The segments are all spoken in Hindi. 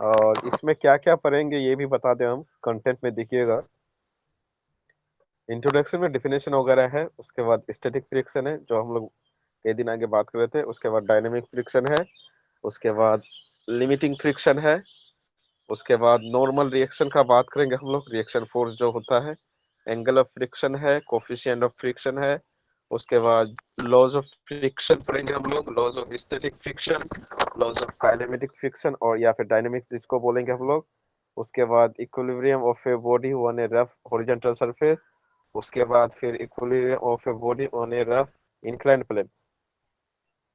और इसमें क्या क्या पढ़ेंगे ये भी बता दें हम, कंटेंट में देखिएगा। इंट्रोडक्शन में डिफिनेशन वगैरह है, उसके बाद स्टैटिक फ्रिक्शन है जो हम लोग कई दिन आगे बात कर रहे थे, उसके बाद डायनेमिक फ्रिक्शन है, उसके बाद लिमिटिंग फ्रिक्शन है, उसके बाद नॉर्मल रिएक्शन का बात करेंगे हम लोग, रिएक्शन फोर्स जो होता है, एंगल ऑफ फ्रिक्शन है, कोफिशिएंट ऑफ फ्रिक्शन है, उसके बाद लॉज ऑफ फ्रिक्शन पढ़ेंगे हम लोग, laws of static friction, laws of kinematic friction और या फिर डायनेमिक्स जिसको बोलेंगे हम लोग। उसके बाद equilibrium of a body on a rough horizontal surface, उसके बाद फिर equilibrium of a body on a rough inclined plane.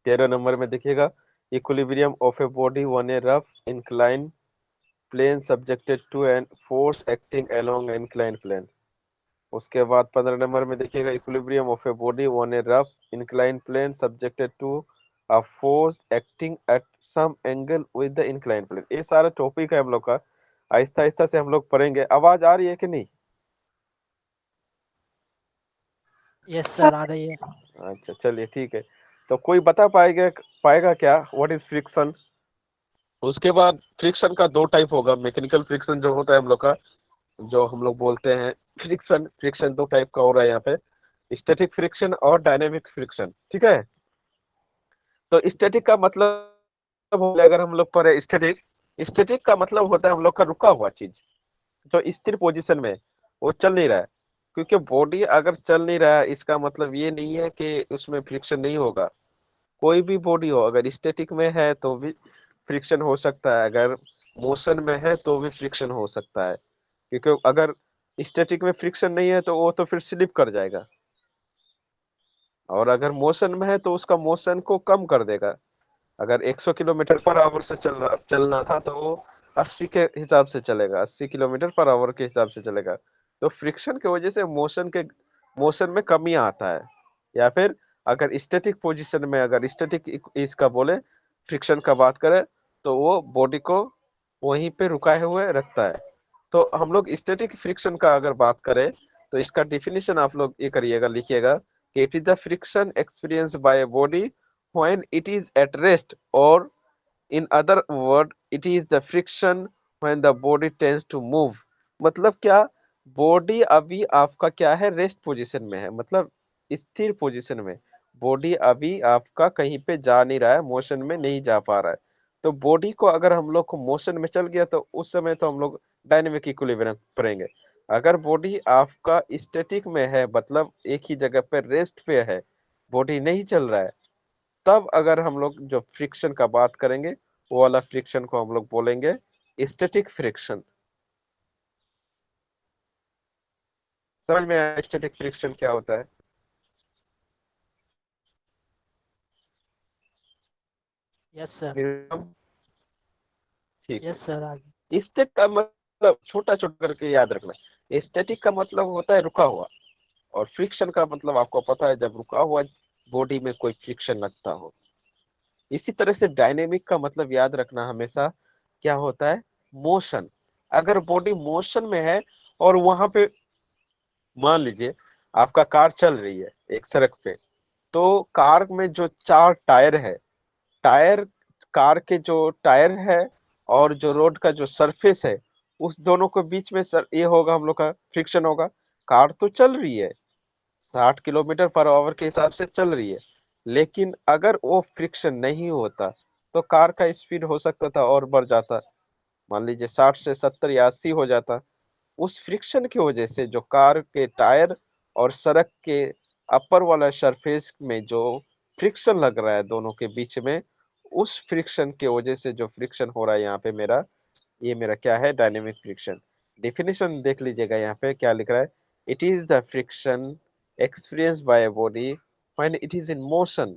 13 number में देखिएगा, equilibrium of a body on a rough inclined plane subjected to an force acting along inclined plane. उसके बाद 15 नंबर में देखिएगा, equilibrium of a body on a rough inclined plane subjected to a force acting at some angle with the inclined plane. ये सारा टॉपिक है हम लोग का, आहिस्ता आहिस्ता से हम लोग पढ़ेंगे। आवाज आ रही है कि नहीं? यस सर, आ रही है। अच्छा चलिए ठीक है। तो कोई बता पाएगा पाएगा क्या व्हाट इज फ्रिक्शन? उसके बाद फ्रिक्शन का दो टाइप होगा, मैकेनिकल फ्रिक्शन जो होता है हम लोग का, जो हम लोग बोलते हैं फ्रिक्शन, फ्रिक्शन दो टाइप का हो रहा है यहाँ पे, स्टैटिक फ्रिक्शन और डायनेमिक फ्रिक्शन, ठीक है। तो स्टैटिक का मतलब हो गया, अगर हम लोग पढ़े स्टैटिक, स्टैटिक का मतलब होता है हम लोग का रुका हुआ चीज, जो स्थिर पोजीशन में है, वो चल नहीं रहा है। क्योंकि बॉडी अगर चल नहीं रहा है इसका मतलब ये नहीं है कि उसमें फ्रिक्शन नहीं होगा। कोई भी बॉडी हो, अगर स्टैटिक में है तो भी फ्रिक्शन हो सकता है, अगर मोशन में है तो भी फ्रिक्शन हो सकता है। क्योंकि अगर स्टैटिक में फ्रिक्शन नहीं है तो वो तो फिर स्लिप कर जाएगा, और अगर मोशन में है तो उसका मोशन को कम कर देगा। अगर 100 किलोमीटर पर आवर से चलना था तो वो 80 के हिसाब से चलेगा, 80 किलोमीटर पर आवर के हिसाब से चलेगा। तो फ्रिक्शन की वजह से मोशन में कमी आता है। या फिर अगर स्टैटिक पोजीशन में, अगर स्टैटिक इसका बोले फ्रिक्शन का बात करें, तो वो बॉडी को वहीं पे रुकाए हुए रखता है। तो हम लोग स्टैटिक फ्रिक्शन का अगर बात करें तो इसका डिफिनेशन आप लोग ये करिएगा, लिखिएगा कि it is the friction experience by a body when it is at rest, और in other word it is the friction when the body tends to move. मतलब क्या, बॉडी अभी आपका क्या है, रेस्ट पोजीशन में है, मतलब स्थिर पोजीशन में। बॉडी अभी आपका कहीं पे जा नहीं रहा है, मोशन में नहीं जा पा रहा है। तो बॉडी को अगर हम लोग को मोशन में चल गया तो उस समय तो हम लोग डायनेमिक इक्विलिब्रियम पढ़ेंगे। अगर बॉडी आपका स्टैटिक में है, मतलब एक ही जगह पे रेस्ट पे है, बॉडी नहीं चल रहा है, तब अगर हम लोग जो फ्रिक्शन का बात करेंगे, वो वाला फ्रिक्शन को हम लोग बोलेंगे स्टैटिक फ्रिक्शन। समझ में आया स्टैटिक फ्रिक्शन क्या होता है? Yes sir. ठीक यस सर, आगे। है। स्टैटिक का मतलब छोटा छोटा करके याद रखना, स्टैटिक का मतलब होता है रुका हुआ, और फ्रिक्शन का मतलब आपको पता है जब रुका हुआ बॉडी में कोई फ्रिक्शन लगता हो। इसी तरह से डायनेमिक का मतलब याद रखना हमेशा, क्या होता है, मोशन। अगर बॉडी मोशन में है और वहां पे मान लीजिए आपका कार चल रही है एक सड़क पे, तो कार में जो चार टायर है, टायर, कार के जो टायर है और जो रोड का जो सरफेस है, उस दोनों के बीच में सर ये होगा हम लोग का फ्रिक्शन होगा। कार तो चल रही है, 60 किलोमीटर पर आवर के हिसाब से चल रही है, लेकिन अगर वो फ्रिक्शन नहीं होता तो कार का स्पीड हो सकता था और बढ़ जाता, मान लीजिए 60 से 70 या 80 हो जाता। उस फ्रिक्शन की वजह से जो कार के टायर और सड़क के अपर वाला सरफेस में जो फ्रिक्शन लग रहा है दोनों के बीच में, उस फ्रिक्शन की वजह से जो फ्रिक्शन हो रहा है यहाँ पे मेरा, ये मेरा क्या है, डायनेमिक फ्रिक्शन। डेफिनेशन देख लीजिएगा यहाँ पे क्या लिख रहा है, it is the friction experienced by a body when it is in motion.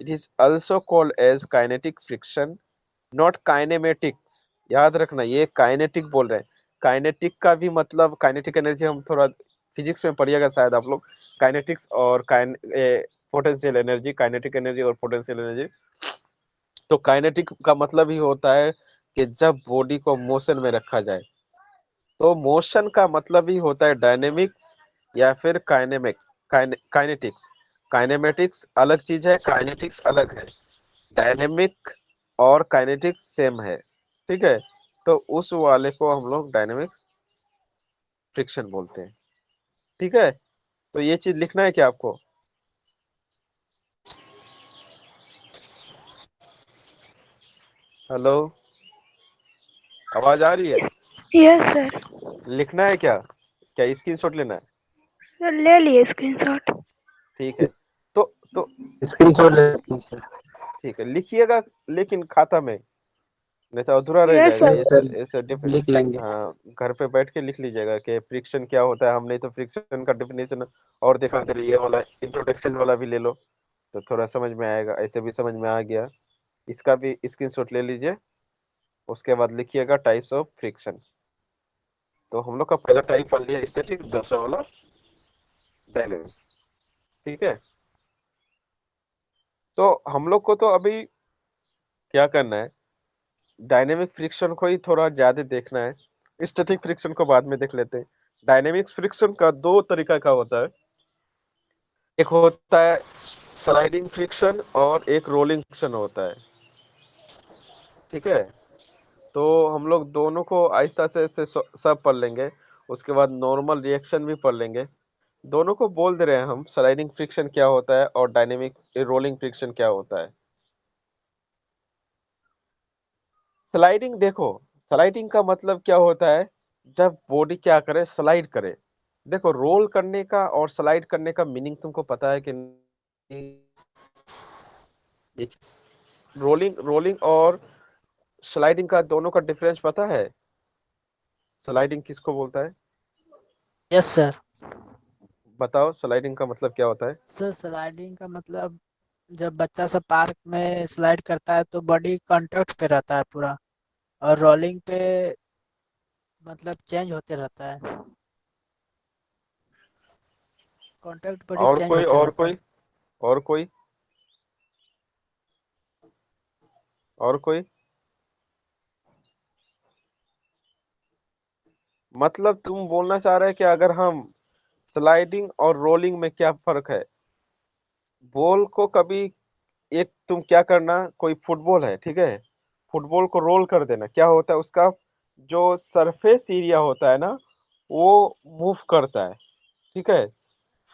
It is also called as kinetic friction, not kinematics। याद रखना ये काइनेटिक बोल रहे हैं। काइनेटिक का भी मतलब, काइनेटिक एनर्जी हम थोड़ा फिजिक्स में पढ़िएगा शायद आप लोग, काइनेटिक्स और पोटेंशियल एनर्जी, काइनेटिक एनर्जी और पोटेंशियल एनर्जी। तो काइनेटिक का मतलब ही होता है कि जब बॉडी को मोशन में रखा जाए, तो मोशन का मतलब ही होता है डायनेमिक्स या फिर काइनेटिक्स। काइनेमेटिक्स अलग चीज है, काइनेटिक्स अलग है। डायनेमिक और काइनेटिक्स सेम है, ठीक है, तो उस वाले को हम लोग डायनेमिक फ्रिक्शन बोलते हैं। ठीक है, तो ये चीज लिखना है क्या आपको? हेलो, आवाज आ रही है? Yes sir. लिखना है क्या? क्या स्क्रीनशॉट लेना है? सर ले लिए स्क्रीनशॉट। ठीक है, तो स्क्रीनशॉट ले सकते हैं सर। ठीक है, लिखिएगा, लेकिन खाता में, नहीं तो अधूरा रह यस जाएगा। सर। यस ऐसे सर, ऐसे लिख लेंगे। हाँ, घर पे बैठ के लिख लीजिएगा कि फ्रिक्शन क्या होता है। हम नहीं तो फ्रिक्शन का डेफिनेशन और दिखाते रहिए, ये वाला इंट्रोडक्शन वाला भी ले लो, तो थोड़ा समझ में आएगा। ऐसे भी समझ में आ गया, इसका भी स्क्रीनशॉट ले लीजिए। उसके बाद लिखिएगा टाइप्स ऑफ फ्रिक्शन। तो हम लोग का पहला टाइप पढ़ लिया स्टैटिक, दूसरा वाला डायनेमिक। ठीक है, तो हम लोग को तो अभी क्या करना है, डायनेमिक फ्रिक्शन को ही थोड़ा ज्यादा देखना है। स्टैटिक फ्रिक्शन को बाद में देख लेते हैं। डायनेमिक फ्रिक्शन का दो तरीका का होता है। एक होता है स्लाइडिंग फ्रिक्शन और एक रोलिंग फ्रिक्शन होता है। ठीक है, तो हम लोग दोनों को आहिस्ता से सब पढ़ लेंगे। उसके बाद नॉर्मल रिएक्शन भी पढ़ लेंगे। दोनों को बोल दे रहे हैं हम, स्लाइडिंग फ्रिक्शन क्या होता है और डायनेमिक रोलिंग फ्रिक्शन क्या होता है। स्लाइडिंग देखो, स्लाइडिंग का मतलब क्या होता है, जब बॉडी क्या करे, स्लाइड करे। देखो, रोल करने का और स्लाइड करने का मीनिंग तुमको पता है कि नहीं? रोलिंग रोलिंग और स्लाइडिंग का दोनों का डिफरेंस पता है? स्लाइडिंग किसको बोलता है? Yes sir. बताओ, स्लाइडिंग का मतलब क्या होता है? सर स्लाइडिंग का मतलब जब बच्चा सब पार्क में स्लाइड करता है तो बॉडी कांटेक्ट पे रहता है पूरा, और रोलिंग पे मतलब चेंज होते रहता है, कांटेक्ट बॉडी और चेंज कोई होते और रहता है। कोई और कोई और कोई मतलब तुम बोलना चाह रहे हैं कि अगर हम स्लाइडिंग और रोलिंग में क्या फर्क है? बॉल को कभी, एक तुम क्या करना, कोई फुटबॉल है, ठीक है, फुटबॉल को रोल कर देना, क्या होता है उसका जो सरफेस एरिया होता है ना, वो मूव करता है। ठीक है,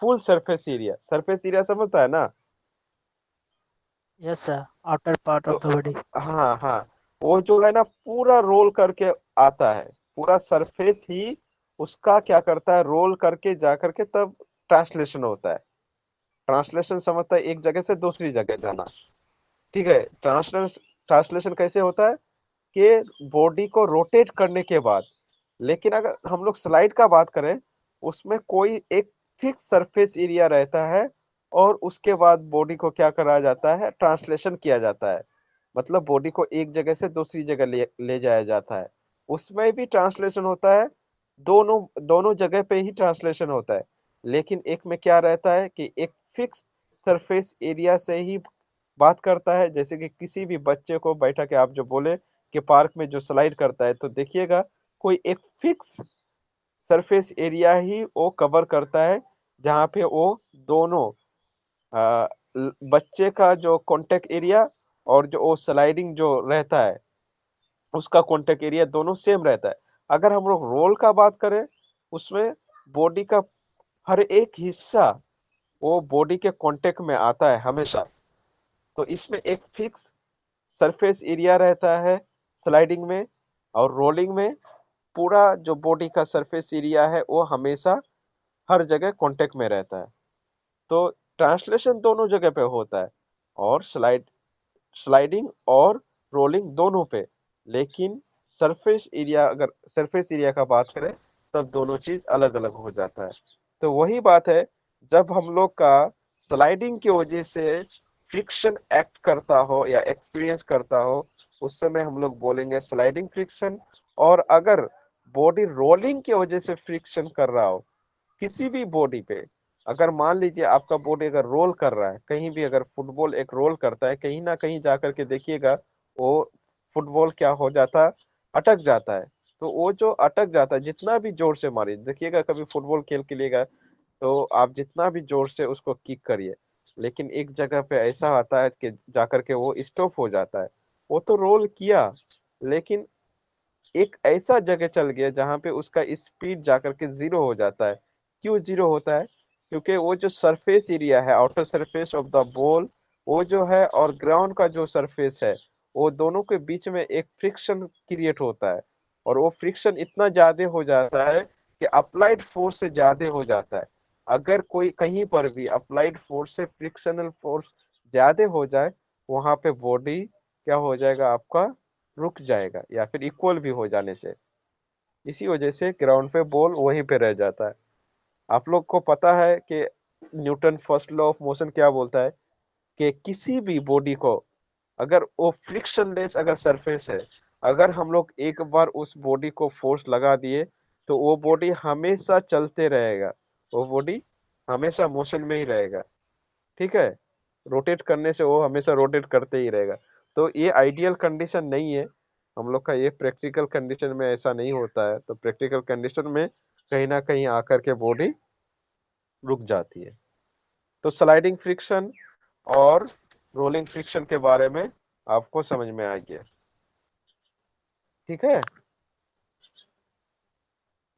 full surface area, surface area समझता है ना? यस सर, आउटर पार्ट तो ऑफ द बॉडी। हाँ हाँ, वो जो है ना पूरा रोल करके आता है, पूरा सरफेस ही उसका क्या करता है, रोल करके जा करके तब ट्रांसलेशन होता है। ट्रांसलेशन समझता है एक जगह से दूसरी जगह जाना। ठीक है, ट्रांसलेशन ट्रांसलेशन कैसे होता है कि बॉडी को रोटेट करने के बाद, लेकिन अगर हम लोग स्लाइड का बात करें, उसमें कोई एक फिक्स सरफेस एरिया रहता है, और उसके बाद बॉडी को क्या करा जाता है, ट्रांसलेशन किया जाता है। मतलब बॉडी को एक जगह से दूसरी जगह ले जाया जाता है। उसमें भी ट्रांसलेशन होता है, दोनों दोनों जगह पे ही ट्रांसलेशन होता है। लेकिन एक में क्या रहता है कि एक फिक्स सरफेस एरिया से ही बात करता है। जैसे कि किसी भी बच्चे को बैठा के आप जो बोले कि पार्क में जो स्लाइड करता है, तो देखिएगा कोई एक फिक्स सरफेस एरिया ही वो कवर करता है, जहाँ पे वो दोनों बच्चे का जो कांटेक्ट एरिया और जो वो स्लाइडिंग जो रहता है उसका कांटेक्ट एरिया दोनों सेम रहता है। अगर हम लोग रोल का बात करें, उसमें बॉडी का हर एक हिस्सा वो बॉडी के कांटेक्ट में आता है हमेशा। तो इसमें एक फिक्स सरफेस एरिया रहता है स्लाइडिंग में, और रोलिंग में पूरा जो बॉडी का सरफेस एरिया है वो हमेशा हर जगह कांटेक्ट में रहता है। तो ट्रांसलेशन दोनों जगह पे होता है, और स्लाइडिंग और रोलिंग दोनों पे। लेकिन सरफेस एरिया, अगर सरफेस एरिया का बात करें, तब दोनों चीज अलग अलग हो जाता है। तो वही बात है, जब हम लोग का स्लाइडिंग की वजह से फ्रिक्शन एक्ट करता हो या एक्सपीरियंस करता हो, उस समय हम लोग बोलेंगे स्लाइडिंग फ्रिक्शन। और अगर बॉडी रोलिंग की वजह से फ्रिक्शन कर रहा हो किसी भी बॉडी पे, अगर मान लीजिए आपका बॉडी अगर रोल कर रहा है कहीं भी, अगर फुटबॉल एक रोल करता है कहीं ना कहीं जाकर के देखिएगा, वो फुटबॉल क्या हो जाता है, अटक जाता है। तो वो जो अटक जाता है, जितना भी जोर से मारिए, देखिएगा कभी फुटबॉल खेल के लिए, तो आप जितना भी जोर से उसको किक करिए, लेकिन एक जगह पे ऐसा आता है कि जाकर के वो स्टॉप हो जाता है। वो तो रोल किया, लेकिन एक ऐसा जगह चल गया जहां पे उसका स्पीड जाकर के जीरो हो जाता है। क्यों जीरो होता है? क्योंकि वो जो सरफेस एरिया है, outer surface of the ball, वो जो है, और ग्राउंड का जो सरफेस है, वो दोनों के बीच में एक फ्रिक्शन क्रिएट होता है। और वो फ्रिक्शन इतना ज्यादा हो जाता है कि अप्लाइड फोर्स से ज्यादा हो जाता है। अगर कोई कहीं पर भी अप्लाइड फोर्स से फ्रिक्शनल फोर्स ज्यादा हो जाए, वहां पे बॉडी क्या हो जाएगा आपका, रुक जाएगा, या फिर इक्वल भी हो जाने से। इसी वजह से ग्राउंड पे बॉल वहीं पे रह जाता है। आप लोग को पता है कि Newton first law of motion क्या बोलता है, कि किसी भी बॉडी को, अगर वो फ्रिक्शनलेस अगर सरफेस है, अगर हम लोग एक बार उस बॉडी को फोर्स लगा दिए, तो वो बॉडी हमेशा चलते रहेगा, वो बॉडी हमेशा मोशन में ही रहेगा। ठीक है, रोटेट करने से वो हमेशा रोटेट करते ही रहेगा। तो ये आइडियल कंडीशन नहीं है हम लोग का, ये प्रैक्टिकल कंडीशन में ऐसा नहीं होता है। तो प्रैक्टिकल कंडीशन में कहीं ना कहीं आकर के बॉडी रुक जाती है। तो स्लाइडिंग फ्रिक्शन और रोलिंग फ्रिक्शन के बारे में आपको समझ में आ गया। ठीक है,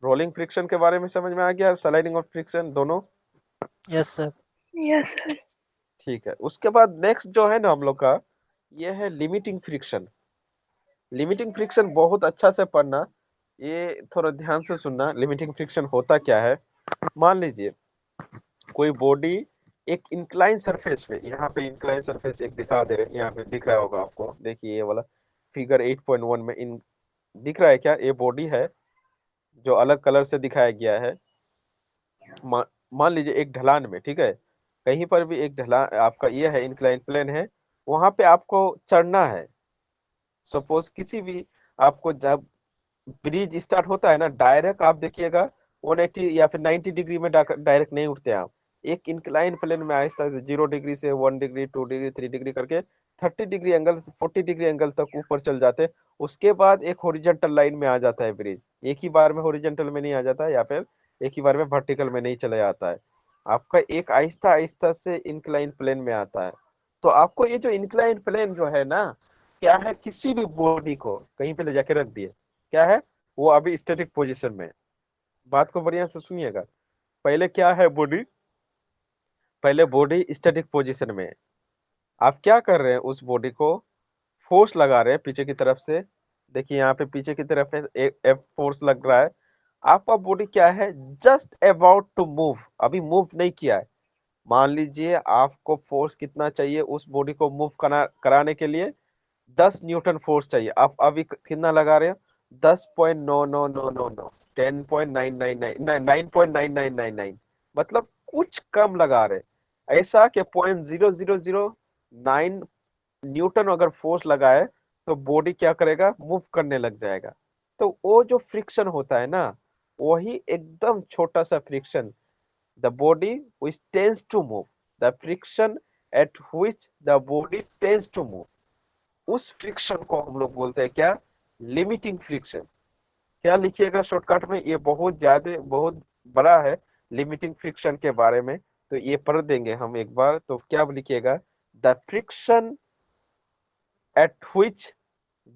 रोलिंग फ्रिक्शन के बारे में समझ में आ गया, स्लाइडिंग और फ्रिक्शन दोनों। Yes sir. Yes sir. ठीक है, उसके बाद नेक्स्ट जो है ना हम लोग का, ये है लिमिटिंग फ्रिक्शन। लिमिटिंग फ्रिक्शन बहुत अच्छा से पढ़ना, ये थोड़ा ध्यान से सुनना। लिमिटिंग फ्रिक्शन होता क्या है, मान लीजिए कोई बॉडी एक इंक्लाइन सरफेस पे, यहाँ पे इंक्लाइन सरफेस एक दिखा दे रहे हैं, यहाँ पे दिख रहा होगा आपको, देखिए ये वाला फिगर 8.1 में इन दिख रहा है क्या, ये बॉडी है जो अलग कलर से दिखाया गया है। मा, मान लीजिए एक ढलान में, ठीक है, कहीं पर भी एक ढलान आपका ये है, इंक्लाइन प्लेन है, वहां पे आपको चढ़ना है। सपोज किसी भी, आपको जब ब्रिज स्टार्ट होता है ना, डायरेक्ट आप देखिएगा 180 या फिर 90 डिग्री में डायरेक्ट नहीं उठते आप। एक इंक्लाइन प्लेन में आहिस्ता से 0 डिग्री से 1 डिग्री, 2 डिग्री, 3 डिग्री करके 30 डिग्री एंगल से 40 डिग्री एंगल तक ऊपर चल जाते। उसके बाद एक हॉरिजॉन्टल लाइन में आ जाता है ब्रिज, एक ही बार में हॉरिजॉन्टल में नहीं आ जाता है, या फिर एक ही बार में वर्टिकल में नहीं चले आता है। आपका एक आहिस्ता आहिस्ता से इंक्लाइन प्लेन में आता है। तो आपको ये जो इंक्लाइन प्लेन जो है ना, क्या है, किसी भी बॉडी को कहीं पे ले जाके रख दिए, क्या है, वो अभी स्टैटिक पोजीशन में है। बात को बढ़िया से सुनिएगा। पहले क्या है बॉडी, पहले बॉडी स्टैटिक पोजीशन में है। आप क्या कर रहे हैं, उस बॉडी को फोर्स लगा रहे हैं पीछे की तरफ से। देखिए यहाँ पे पीछे की तरफ है, एफ फोर्स लग रहा है। आपका बॉडी क्या है, जस्ट अबाउट टू मूव, अभी मूव नहीं किया है। मान लीजिए आपको फोर्स कितना चाहिए उस बॉडी को मूव कराने के लिए, 10 न्यूटन फोर्स चाहिए। आप अभी कितना लगा रहे हैं, 10.9999, 10.999, 9.9999, मतलब कुछ कम लगा रहे हैं। ऐसा कि 0.0009 न्यूटन अगर फोर्स लगाए, तो बॉडी क्या करेगा, मूव करने लग जाएगा। तो वो जो फ्रिक्शन होता है ना, वही एकदम छोटा सा friction, the body which tends to move, the friction at which the body tends to move, उस फ्रिक्शन को हम लोग बोलते हैं क्या, लिमिटिंग फ्रिक्शन। क्या लिखिएगा शॉर्टकट में, ये बहुत ज्यादा बहुत बड़ा है लिमिटिंग फ्रिक्शन के बारे में, तो ये पढ़ देंगे हम एक बार। तो क्या लिखिएगा, the friction at which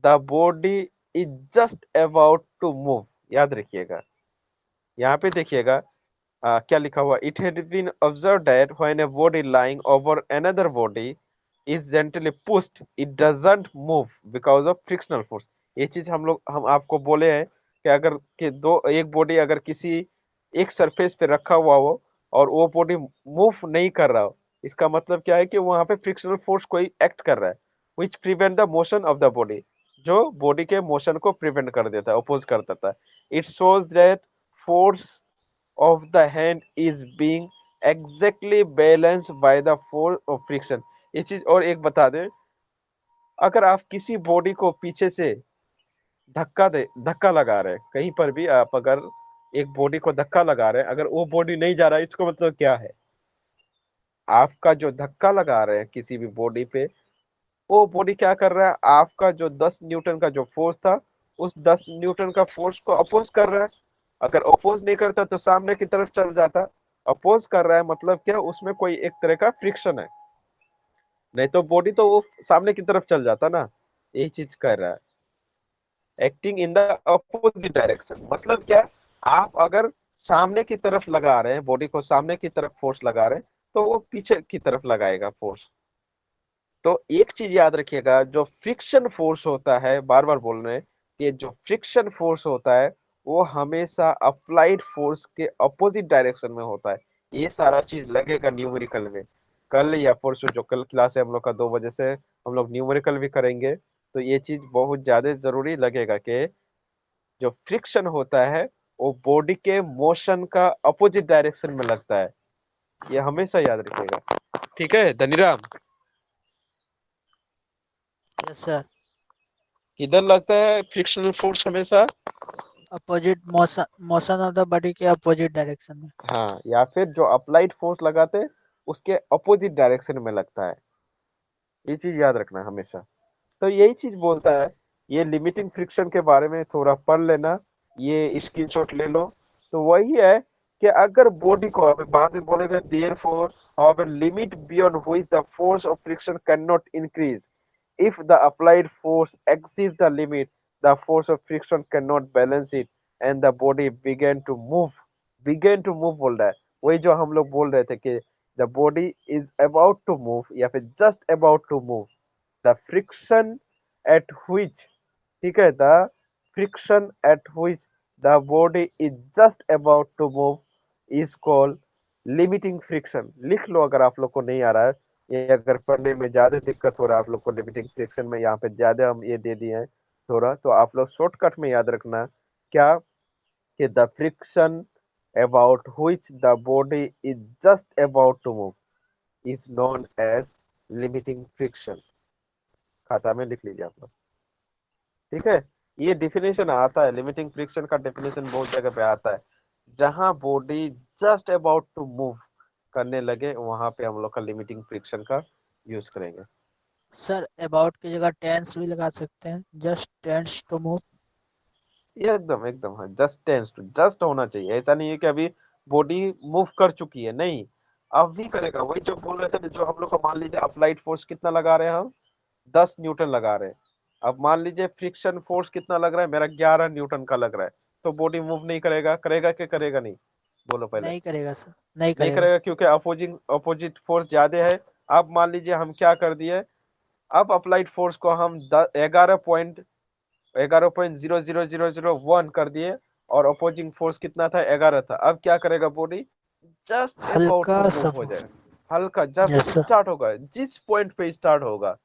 the body is just about to move, याद रखिएगा। यहाँ पे देखिएगा क्या लिखा हुआ, it had been observed that when a body lying over another body is gently pushed, it doesn't move because of frictional force. ये चीज हम आपको बोले हैं कि अगर कि दो एक बॉडी अगर किसी एक सरफेस पे रखा हुआ हो और वो बॉडी मूव नहीं कर रहा हो, इसका मतलब क्या है कि वहां पे फ्रिक्शनल फोर्स कोई एक्ट कर रहा है, which prevent the motion of the body, जो बॉडी के मोशन को प्रिवेंट कर देता है, अपोज कर देता है। It shows that force of the hand is being exactly balanced by the force of friction। ये चीज और एक बता दें, अगर आप किसी बॉडी को पीछे से धक्का लगा रहे हैं, कहीं पर भी आप अगर एक बॉडी को धक्का लगा रहे हैं, अगर वो बॉडी नहीं जा रहा है, इसको मतलब क्या है, आपका जो धक्का लगा रहे हैं किसी भी बॉडी पे, वो बॉडी क्या कर रहा है, आपका जो 10 न्यूटन का जो फोर्स था, उस 10 न्यूटन का फोर्स को अपोज कर रहा है। अगर अपोज नहीं करता तो सामने की तरफ चल जाता। अपोज कर रहा है मतलब क्या, उसमें कोई एक तरह का फ्रिक्शन है, नहीं तो बॉडी तो वो सामने की तरफ चल जाता ना। यही चीज कर रहा है। Acting in the opposite direction मतलब क्या, आप अगर सामने की तरफ लगा रहे हैं, बॉडी को सामने की तरफ फोर्स लगा रहे हैं, तो वो पीछे की तरफ लगाएगा फोर्स। तो एक चीज याद रखिएगा, जो फ्रिक्शन फोर्स होता है, बार बार बोल रहे हैं कि जो फ्रिक्शन फोर्स होता है वो हमेशा अप्लाइड फोर्स के अपोजिट डायरेक्शन में होता है। ये सारा चीज लगेगा न्यूमेरिकल में। कल या परसों जो कल क्लास है हम लोग का 2 बजे से, हम लोग न्यूमेरिकल भी करेंगे। तो ये चीज बहुत ज्यादा जरूरी लगेगा कि जो फ्रिक्शन होता है वो बॉडी के मोशन का अपोजिट डायरेक्शन में लगता है। ये हमेशा याद रखिएगा। ठीक है धनीराम? Yes sir. किधर लगता है फ्रिक्शनल फोर्स हमेशा? Opposite motion motion of the body के अपोजिट डायरेक्शन में। हाँ, या फिर जो अप्लाइड फोर्स लगाते हैं उसके अपोजिट डायरेक्शन में लगता है। ये चीज याद रखना हमेशा। तो यही चीज बोलता है। ये लिमिटिंग फ्रिक्शन के बारे में थोड़ा पढ़ लेना, ये स्क्रीनशॉट ले लो। तो वही है कि अगर बॉडी को अभी बाद में बोलेगा therefore however limit beyond which the force of friction cannot increase, if the applied force exceeds the limit the force of friction cannot balance it and the body began to move बोल रहा है। वही जो हम लोग बोल रहे थे कि the body is about to move या फिर just about to move, the friction at which, ठीक है, the friction at which the body is just about to move is called limiting friction। लिख लो अगर आप लोग को नहीं आ रहा है, ये अगर पढ़ने में ज्यादा दिक्कत हो रहा है आप लोग को लिमिटिंग फ्रिक्शन में, यहाँ पे ज्यादा हम ये दे दिए हैं थोड़ा, तो आप लोग शॉर्टकट में याद रखना क्या, कि the friction about which the body is just about to move is known as limiting friction। खाता में लिख लीजिए आप लोग। ठीक है, ये डिफिनेशन आता है, लिमिटिंग फ्रिक्शन का डिफिनेशन बहुत जगह पे आता है। जहां body just about to move करने लगे वहां पे हम लोग का लिमिटिंग फ्रिक्शन का यूज करेंगे। सर अबाउट की जगह टेंस भी लगा सकते हैं, जस्ट टेंस टू मूव। ये एकदम एकदम हाँ, जस्ट टेंस टू, जस्ट होना चाहिए। ऐसा नहीं है कि अभी बॉडी मूव कर चुकी है, नहीं, अब भी करेगा। वही जो बोल रहे थे, जो हम लोग को मान लीजिए अप्लाइड फोर्स कितना लगा रहे हैं हम, 10 न्यूटन लगा रहे हैं। अब मान लीजिए फ्रिक्शन फोर्स कितना लग रहा है मेरा, 11 न्यूटन का लग रहा है। तो बॉडी मूव नहीं करेगा, करेगा कि करेगा नहीं? बोलो पहले। नहीं करेगा सर, नहीं नहीं करेगा। करेगा क्योंकि अपोजिट फोर्स ज्यादा है। अब मान लीजिए हम क्या कर दिए, अब अप्लाइड फोर्स को हम 11.00001 कर दिए, और अपोजिंग फोर्स कितना था, 11 था। अब क्या करेगा बॉडी, जस्ट अबाउट हल्का टू सा मूव हो मूव। जाएगा। हल्का जब यस सर। स्टार्ट होगा, जिस पॉइंट पे स्टार्ट होगा,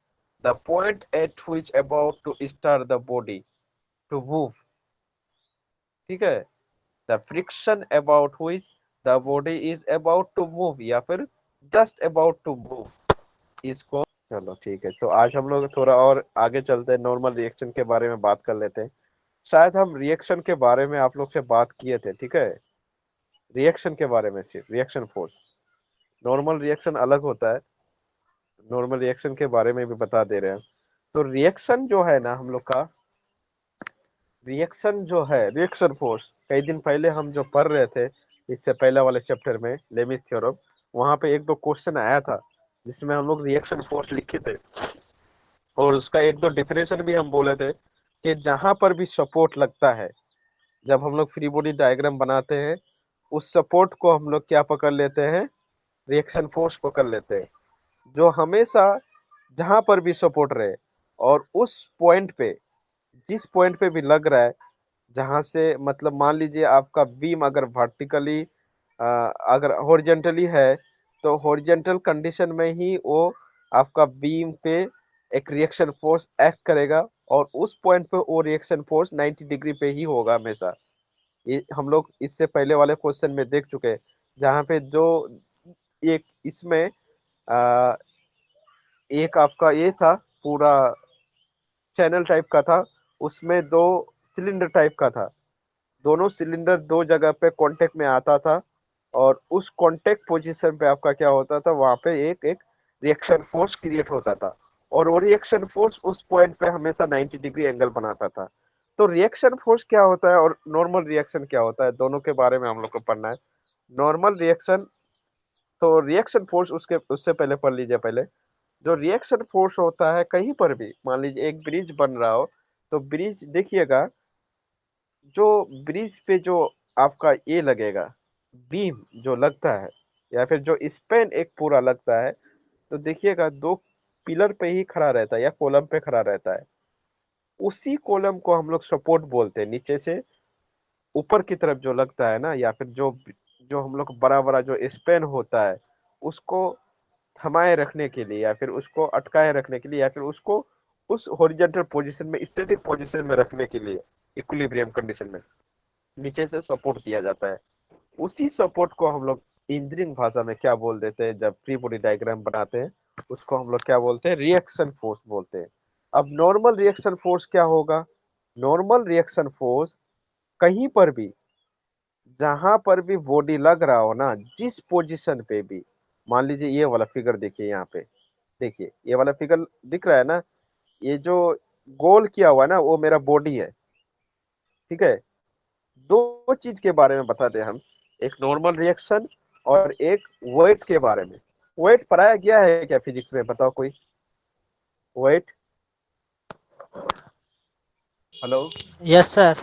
the point at which about to start the body to move, ठीक है, the friction about which the body is about to move या फिर जस्ट अबाउट टू मूव, इसको। चलो ठीक है, तो आज हम लोग थोड़ा और आगे चलते हैं, नॉर्मल रिएक्शन के बारे में बात कर लेते हैं। शायद हम रिएक्शन के बारे में आप लोग से बात किए थे, ठीक है, रिएक्शन के बारे में, सिर्फ रिएक्शन फोर्स। नॉर्मल रिएक्शन अलग होता है, नॉर्मल रिएक्शन के बारे में भी बता दे रहे हैं। तो रिएक्शन जो है ना हम लोग का, रिएक्शन जो है, रिएक्शन फोर्स, कई दिन पहले हम जो पढ़ रहे थे, इससे पहले वाले चैप्टर में लेमिस थ्योरम, वहां पे एक दो क्वेश्चन आया था जिसमें हम लोग रिएक्शन फोर्स लिखे थे, और उसका एक दो डिफिनेशन भी हम बोले थे कि जहां पर भी सपोर्ट लगता है, जब हम लोग फ्री बॉडी डायग्राम बनाते हैं, उस सपोर्ट को हम लोग क्या पकड़ लेते हैं, रिएक्शन फोर्स पकड़ लेते हैं। जो हमेशा जहां पर भी सपोर्ट रहे, और उस पॉइंट पे, जिस पॉइंट पे भी लग रहा है, जहां से मतलब मान लीजिए आपका बीम अगर वर्टिकली, अगर हॉरिजेंटली है, तो हॉरिजेंटल कंडीशन में ही वो आपका बीम पे एक रिएक्शन फोर्स एक्ट करेगा, और उस पॉइंट पे वो रिएक्शन फोर्स 90 डिग्री पे ही होगा हमेशा। ये हम लोग इससे पहले वाले क्वेश्चन में देख चुके हैं, जहाँ पे जो एक इसमें आ, एक आपका ये था पूरा चैनल टाइप का था, उसमें दो सिलेंडर टाइप का था, दोनों सिलेंडर दो जगह पे कांटेक्ट में आता था, और उस कांटेक्ट पोजीशन पे आपका क्या होता था, वहां पे एक एक रिएक्शन फोर्स क्रिएट होता था, और वो रिएक्शन फोर्स उस पॉइंट पे हमेशा 90 डिग्री एंगल बनाता था। तो रिएक्शन फोर्स क्या होता है और नॉर्मल रिएक्शन क्या होता है, दोनों के बारे में हम लोग को पढ़ना है। नॉर्मल रिएक्शन, तो रिएक्शन फोर्स उसके उससे पहले पढ़ लीजिए पहले। जो रिएक्शन फोर्स होता है, कहीं पर भी मान लीजिए एक ब्रिज बन रहा हो, तो ब्रिज देखिएगा, जो ब्रिज पे जो आपका ये लगेगा, बीम जो लगता है, या फिर जो स्पैन एक पूरा लगता है, तो देखिएगा दो पिलर पे ही खड़ा रहता है या कॉलम पे खड़ा रहता है। उसी कॉलम को हम लोग सपोर्ट बोलते हैं। नीचे से ऊपर की तरफ जो लगता है ना, या फिर जो जो हम लोग बड़ा बड़ा जो स्पैन होता है, उसको थमाए रखने के लिए, या फिर उसको अटकाए रखने के लिए, या फिर उसको उस हॉरिजॉन्टल पोजीशन में, स्टैटिक पोजीशन में रखने के लिए, इक्विलिब्रियम कंडीशन में नीचे से सपोर्ट दिया जाता है। उसी सपोर्ट को हम लोग इंजीनियरिंग भाषा में क्या बोल देते हैं, जब फ्री बॉडी डायग्राम बनाते हैं, उसको हम लोग क्या बोलते हैं, रिएक्शन फोर्स बोलते हैं। अब नॉर्मल रिएक्शन फोर्स क्या होगा? नॉर्मल रिएक्शन फोर्स कहीं पर भी, जहां पर भी बॉडी लग रहा हो ना, जिस पोजीशन पे भी, मान लीजिए ये वाला फिगर देखिए, यहाँ पे देखिए ये वाला फिगर दिख रहा है ना, ये जो गोल किया हुआ है ना, वो मेरा बॉडी है। ठीक है, दो चीज के बारे में बता दें हम, एक नॉर्मल रिएक्शन और एक वेट के बारे में। वेट पढ़ाया गया है क्या फिजिक्स में? बताओ कोई। Wait, hello. Yes sir.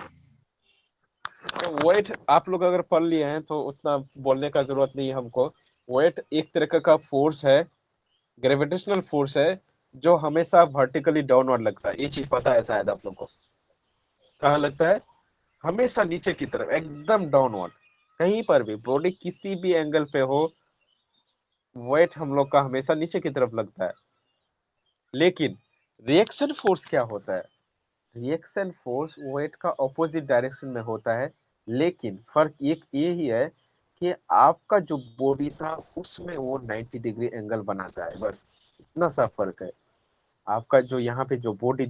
तो वेट आप लोग अगर पढ़ लिए हैं तो उतना बोलने का जरूरत नहीं है हमको। वेट एक तरह का फोर्स है, ग्रेविटेशनल फोर्स है, जो हमेशा वर्टिकली डाउनवर्ड लगता है। ये चीज पता है शायद आप लोग को। कहाँ लगता है? हमेशा नीचे की तरफ, एकदम डाउनवर्ड। कहीं पर भी बॉडी किसी भी एंगल पे हो, वेट हम लोग का हमेशा नीचे की तरफ लगता है। लेकिन रिएक्शन फोर्स क्या होता है? रिएक्शन फोर्स वेट का ऑपोजिट डायरेक्शन में होता है। लेकिन फर्क एक ये ही है कि आपका जो बॉडी था उसमें वो 90 डिग्री एंगल बनाता है, बस इतना सा फर्क है। आपका जो यहाँ पे जो बॉडी